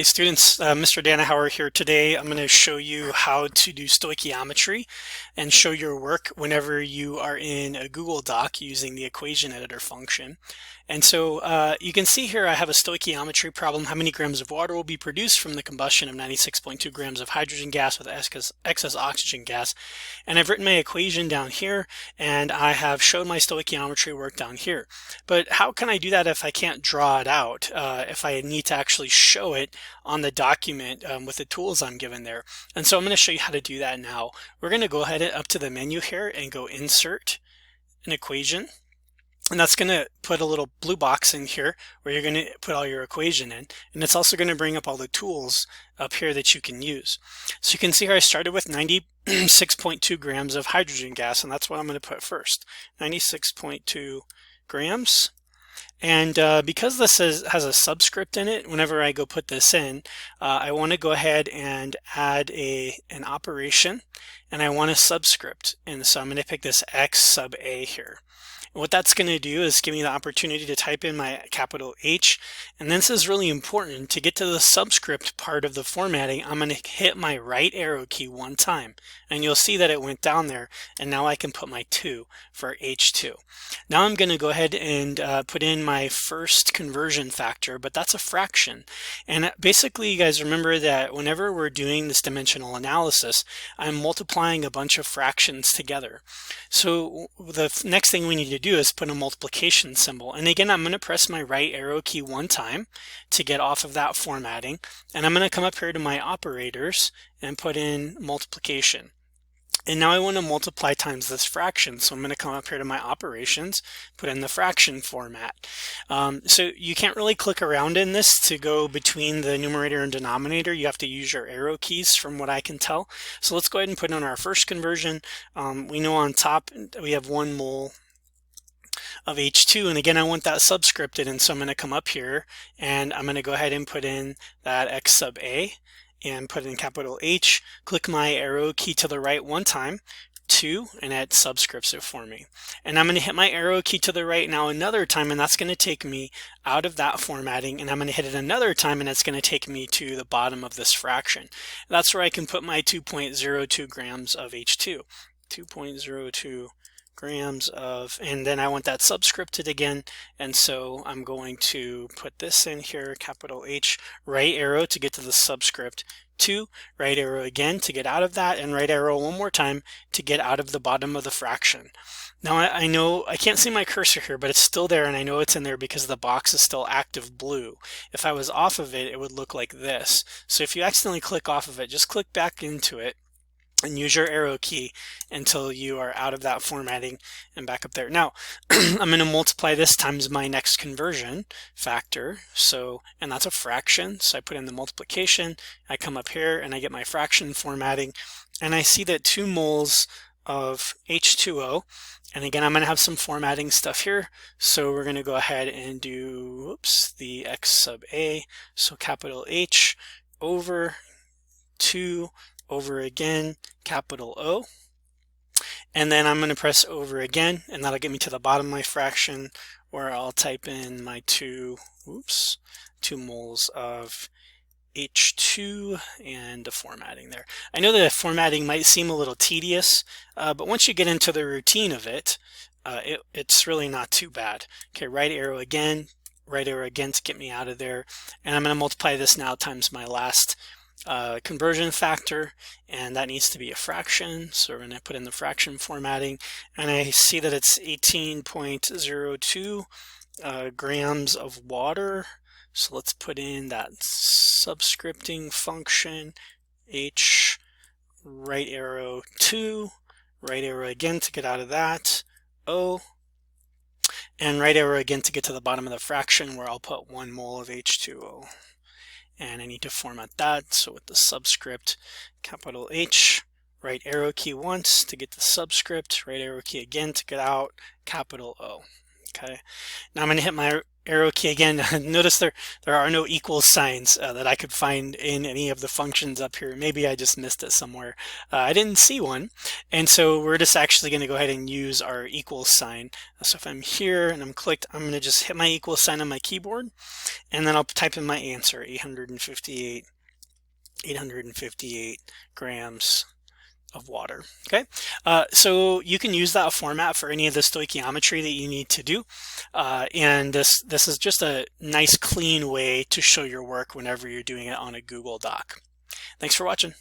Hey students, Mr. Danahauer here. Today I'm going to show you how to do stoichiometry and show your work whenever you are in a Google Doc using the equation editor function. And so you can see here I have a stoichiometry problem. How many grams of water will be produced from the combustion of 96.2 grams of hydrogen gas with excess oxygen gas? And I've written my equation down here, and I have showed my stoichiometry work down here. But how can I do that if I can't draw it out, if I need to actually show it on the document with the tools I'm given there? And so I'm going to show you how to do that now. We're going to go ahead up to the menu here and go Insert an Equation. And that's going to put a little blue box in here where you're going to put all your equation in. And it's also going to bring up all the tools up here that you can use. So you can see here I started with 96.2 grams of hydrogen gas, and that's what I'm going to put first. 96.2 grams. And because this has a subscript in it, whenever I go put this in, I want to go ahead and add an operation, and I want a subscript. And so I'm going to pick this X sub A here. And what that's going to do is give me the opportunity to type in my capital H. And this is really important. To get to the subscript part of the formatting, I'm going to hit my right arrow key one time. And you'll see that it went down there. And now I can put my 2 for H2. Now I'm going to go ahead and put in my first conversion factor, but that's a fraction. And basically, you guys remember that whenever we're doing this dimensional analysis, I'm multiplying a bunch of fractions together. So the next thing we need to do is put a multiplication symbol. And again, I'm going to press my right arrow key one time to get off of that formatting. And I'm going to come up here to my operators and put in multiplication. And now I want to multiply times this fraction. So I'm going to come up here to my operations, put in the fraction format. So you can't really click around in this to go between the numerator and denominator. You have to use your arrow keys from what I can tell. So let's go ahead and put in our first conversion. We know on top we have 1 mole of H2, and again I want that subscripted, and so I'm going to come up here and I'm going to go ahead and put in that X sub A and put in capital H, click my arrow key to the right one time, 2, and it subscripts it for me. And I'm going to hit my arrow key to the right now another time, and that's going to take me out of that formatting, and I'm going to hit it another time, and it's going to take me to the bottom of this fraction. That's where I can put my 2.02 grams of H2. 2.02 grams of, and then I want that subscripted again, and so I'm going to put this in here, capital H, right arrow to get to the subscript 2, right arrow again to get out of that, and right arrow one more time to get out of the bottom of the fraction. Now I know I can't see my cursor here, but it's still there, and I know it's in there because the box is still active blue. If I was off of it, it would look like this. So if you accidentally click off of it, just click back into it and use your arrow key until you are out of that formatting and back up there. Now, I'm going to multiply this times my next conversion factor. So, and that's a fraction. So I put in the multiplication, I come up here and I get my fraction formatting, and I see that 2 moles of H2O. And again, I'm going to have some formatting stuff here. So we're going to go ahead and do, oops, the X sub A. So capital H over 2 over again, capital O, and then I'm going to press over again, and that'll get me to the bottom of my fraction, where I'll type in my 2 moles of H2 and the formatting there. I know the formatting might seem a little tedious, but once you get into the routine of it, it's really not too bad. Okay, right arrow again to get me out of there, and I'm going to multiply this now times my last conversion factor, and that needs to be a fraction, so we're going to put in the fraction formatting, and I see that it's 18.02 grams of water. So let's put in that subscripting function, H, right arrow 2, right arrow again to get out of that, O, and right arrow again to get to the bottom of the fraction, where I'll put 1 mole of H2O. And I need to format that, so with the subscript, capital H, right arrow key once to get the subscript, right arrow key again to get out, capital O. Okay, now I'm going to hit my arrow key again. Notice there are no equal signs that I could find in any of the functions up here. Maybe I just missed it somewhere. I didn't see one, and so we're just actually going to go ahead and use our equal sign. So if I'm here and I'm clicked, I'm going to just hit my equal sign on my keyboard, and then I'll type in my answer: 858 grams of water. Okay, so you can use that format for any of the stoichiometry that you need to do, and this is just a nice clean way to show your work whenever you're doing it on a Google Doc. Thanks for watching.